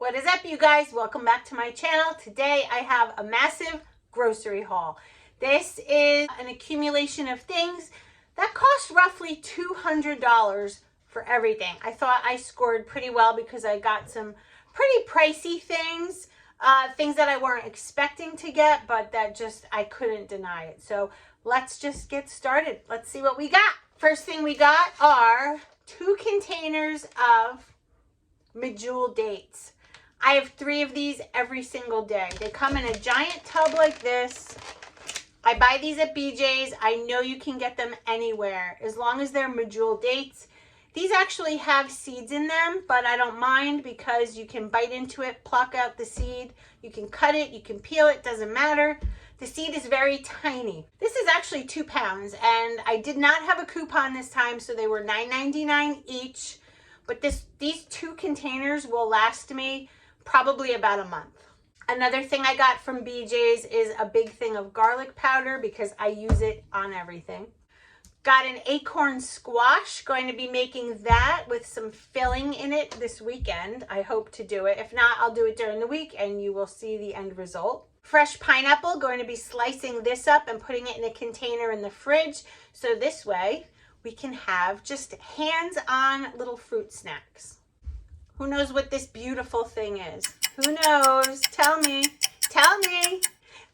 What is up, you guys? Welcome back to my channel. Today I have a massive grocery haul. This is an accumulation of things that cost roughly $200 for everything. I thought I scored pretty well because I got some pretty pricey things, things that I weren't expecting to get, but that just, I couldn't deny it. So let's just get started. Let's see what we got. First thing we got are 2 containers of Medjool dates. I have 3 of these every single day. They come in a giant tub like this. I buy these at BJ's. I know you can get them anywhere as long as they're Medjool dates. These actually have seeds in them, but I don't mind because you can bite into it, pluck out the seed. You can cut it, you can peel it, doesn't matter. The seed is very tiny. This is actually 2 pounds, and I did not have a coupon this time, so they were $9.99 each. But these 2 containers will last me probably about a month. Another thing I got from BJ's is a big thing of garlic powder because I use it on everything. Got an acorn squash, going to be making that with some filling in it this weekend. I hope to do it. If not, I'll do it during the week and you will see the end result. Fresh pineapple, going to be slicing this up and putting it in a container in the fridge. So this way we can have just hands-on little fruit snacks. Who knows what this beautiful thing is? Who knows? Tell me. Tell me.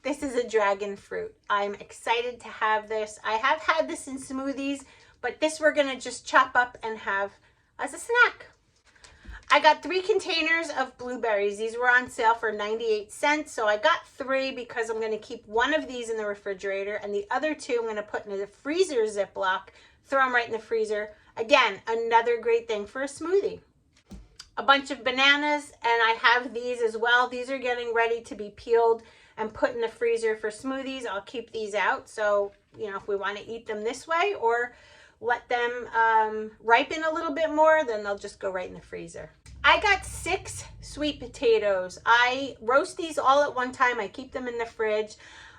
This is a dragon fruit. I'm excited to have this. I have had this in smoothies, but this we're going to just chop up and have as a snack. I got 3 containers of blueberries. These were on sale for 98 cents, so I got 3 because I'm going to keep one of these in the refrigerator, and the other 2 I'm going to put in the freezer Ziploc, throw them right in the freezer. Again, another great thing for a smoothie. A bunch of bananas, and I have these as well. These are getting ready to be peeled and put in the freezer for smoothies. I'll keep these out, so you know, if we want to eat them this way or let them ripen a little bit more, then they'll just go right in the freezer. I got 6 sweet potatoes. I roast these all at one time. I keep them in the fridge.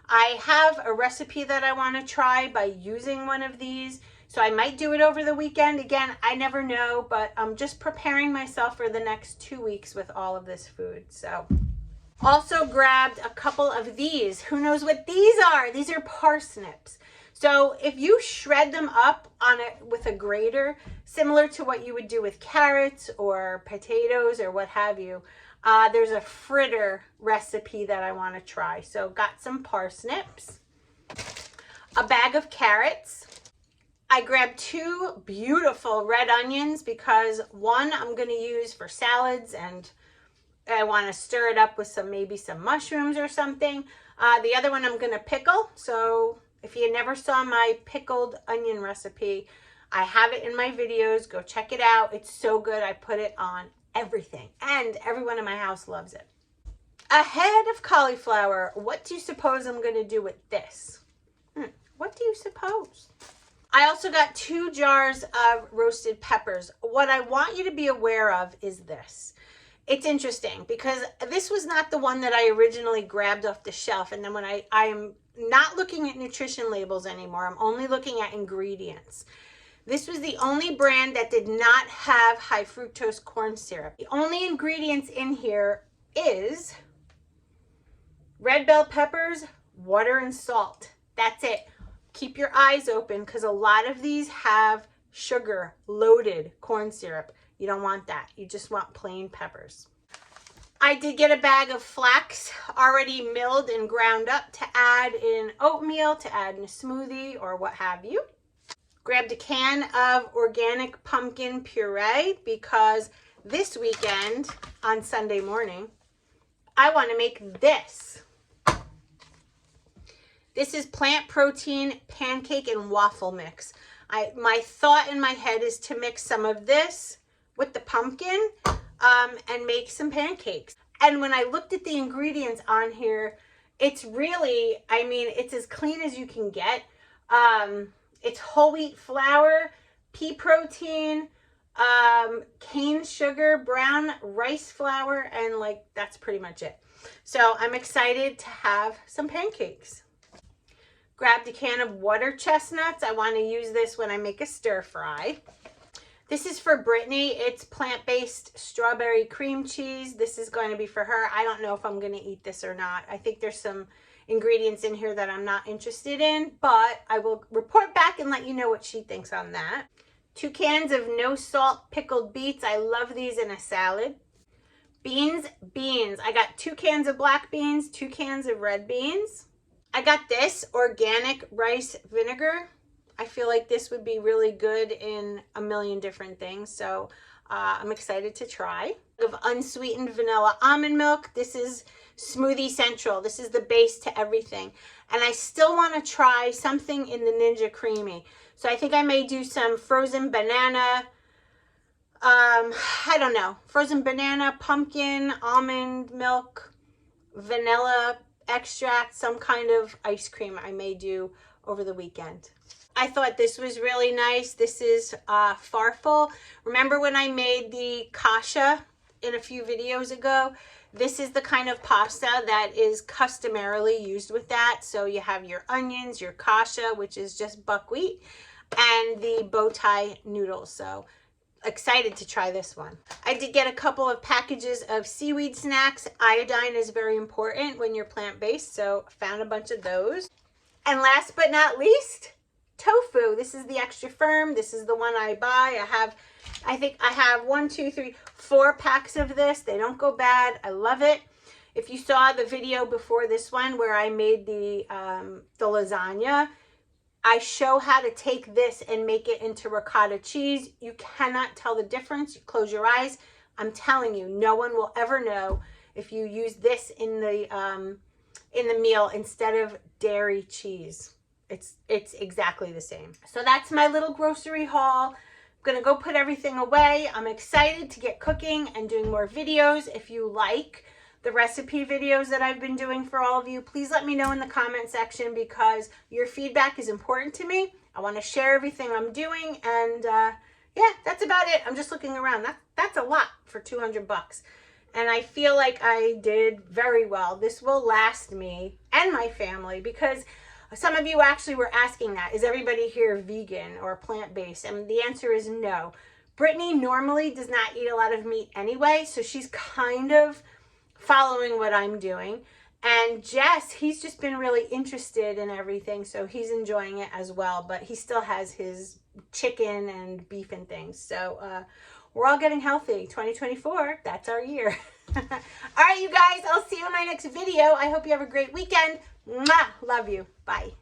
I have a recipe that I want to try by using one of these, so I might do it over the weekend. Again, I never know, but I'm just preparing myself for the next 2 weeks with all of this food. So also grabbed a couple of these. Who knows what these are? These are parsnips. So if you shred them up on it with a grater, similar to what you would do with carrots or potatoes or what have you, there's a fritter recipe that I want to try. So got some parsnips, a bag of carrots. I grabbed 2 beautiful red onions because one I'm going to use for salads and I want to stir it up with maybe some mushrooms or something. The other one I'm going to pickle. So if you never saw my pickled onion recipe, I have it in my videos. Go check it out. It's so good. I put it on everything and everyone in my house loves it. A head of cauliflower. What do you suppose I'm going to do with this? What do you suppose? I also got 2 jars of roasted peppers. What I want you to be aware of is this. It's interesting because this was not the one that I originally grabbed off the shelf. And then when I am not looking at nutrition labels anymore, I'm only looking at ingredients. This was the only brand that did not have high fructose corn syrup. The only ingredients in here is red bell peppers, water, and salt. That's it. Keep your eyes open because a lot of these have sugar, loaded corn syrup. You don't want that. You just want plain peppers. I did get a bag of flax already milled and ground up to add in oatmeal, to add in a smoothie or what have you. Grabbed a can of organic pumpkin puree because this weekend on Sunday morning, I want to make this. This is plant protein pancake and waffle mix. My thought in my head is to mix some of this with the pumpkin and make some pancakes. And when I looked at the ingredients on here, it's really, I mean, it's as clean as you can get. It's whole wheat flour, pea protein, cane sugar, brown rice flour, and like that's pretty much it. So I'm excited to have some pancakes. Grabbed a can of water chestnuts. I want to use this when I make a stir fry. This is for Brittany. It's plant-based strawberry cream cheese. This is going to be for her. I don't know if I'm going to eat this or not. I think there's some ingredients in here that I'm not interested in, but I will report back and let you know what she thinks on that. 2 cans of no salt pickled beets. I love these in a salad. Beans. I got 2 cans of black beans, 2 cans of red beans. I got this organic rice vinegar. I feel like this would be really good in a million different things, so I'm excited to try. Of unsweetened vanilla almond milk. This is Smoothie Central. This is the base to everything. And I still want to try something in the Ninja Creamy. So I think I may do some frozen banana, I don't know, frozen banana, pumpkin, almond milk, vanilla extract, some kind of ice cream I may do over the weekend. I thought this was really nice. This is Farfel. Remember when I made the kasha in a few videos ago? This is the kind of pasta that is customarily used with that. So you have your onions, your kasha, which is just buckwheat, and the bow tie noodles. So excited to try this one. I did get a couple of packages of seaweed snacks. Iodine is very important when you're plant-based, so found a bunch of those. And last but not least, tofu. This is the extra firm. This is the one I buy. I think I have 1, 2, 3, 4 packs of this. They don't go bad. I love it. If you saw the video before this one where I made the lasagna, I show how to take this and make it into ricotta cheese. You cannot tell the difference. You close your eyes. I'm telling you, no one will ever know if you use this in the meal instead of dairy cheese. It's exactly the same. So that's my little grocery haul. I'm gonna go put everything away. I'm excited to get cooking and doing more videos. If you like the recipe videos that I've been doing for all of you, please let me know in the comment section, because your feedback is important to me. I want to share everything I'm doing, and yeah, that's about it. I'm just looking around. That's a lot for 200 bucks. And I feel like I did very well. This will last me and my family, because some of you actually were asking that. Is everybody here vegan or plant-based? And the answer is no. Brittany normally does not eat a lot of meat anyway, so she's kind of following what I'm doing. And Jess, he's just been really interested in everything, so he's enjoying it as well, but he still has his chicken and beef and things. So we're all getting healthy. 2024, that's our year. All right, you guys, I'll see you in my next video. I hope you have a great weekend. Mwah! Love you. Bye.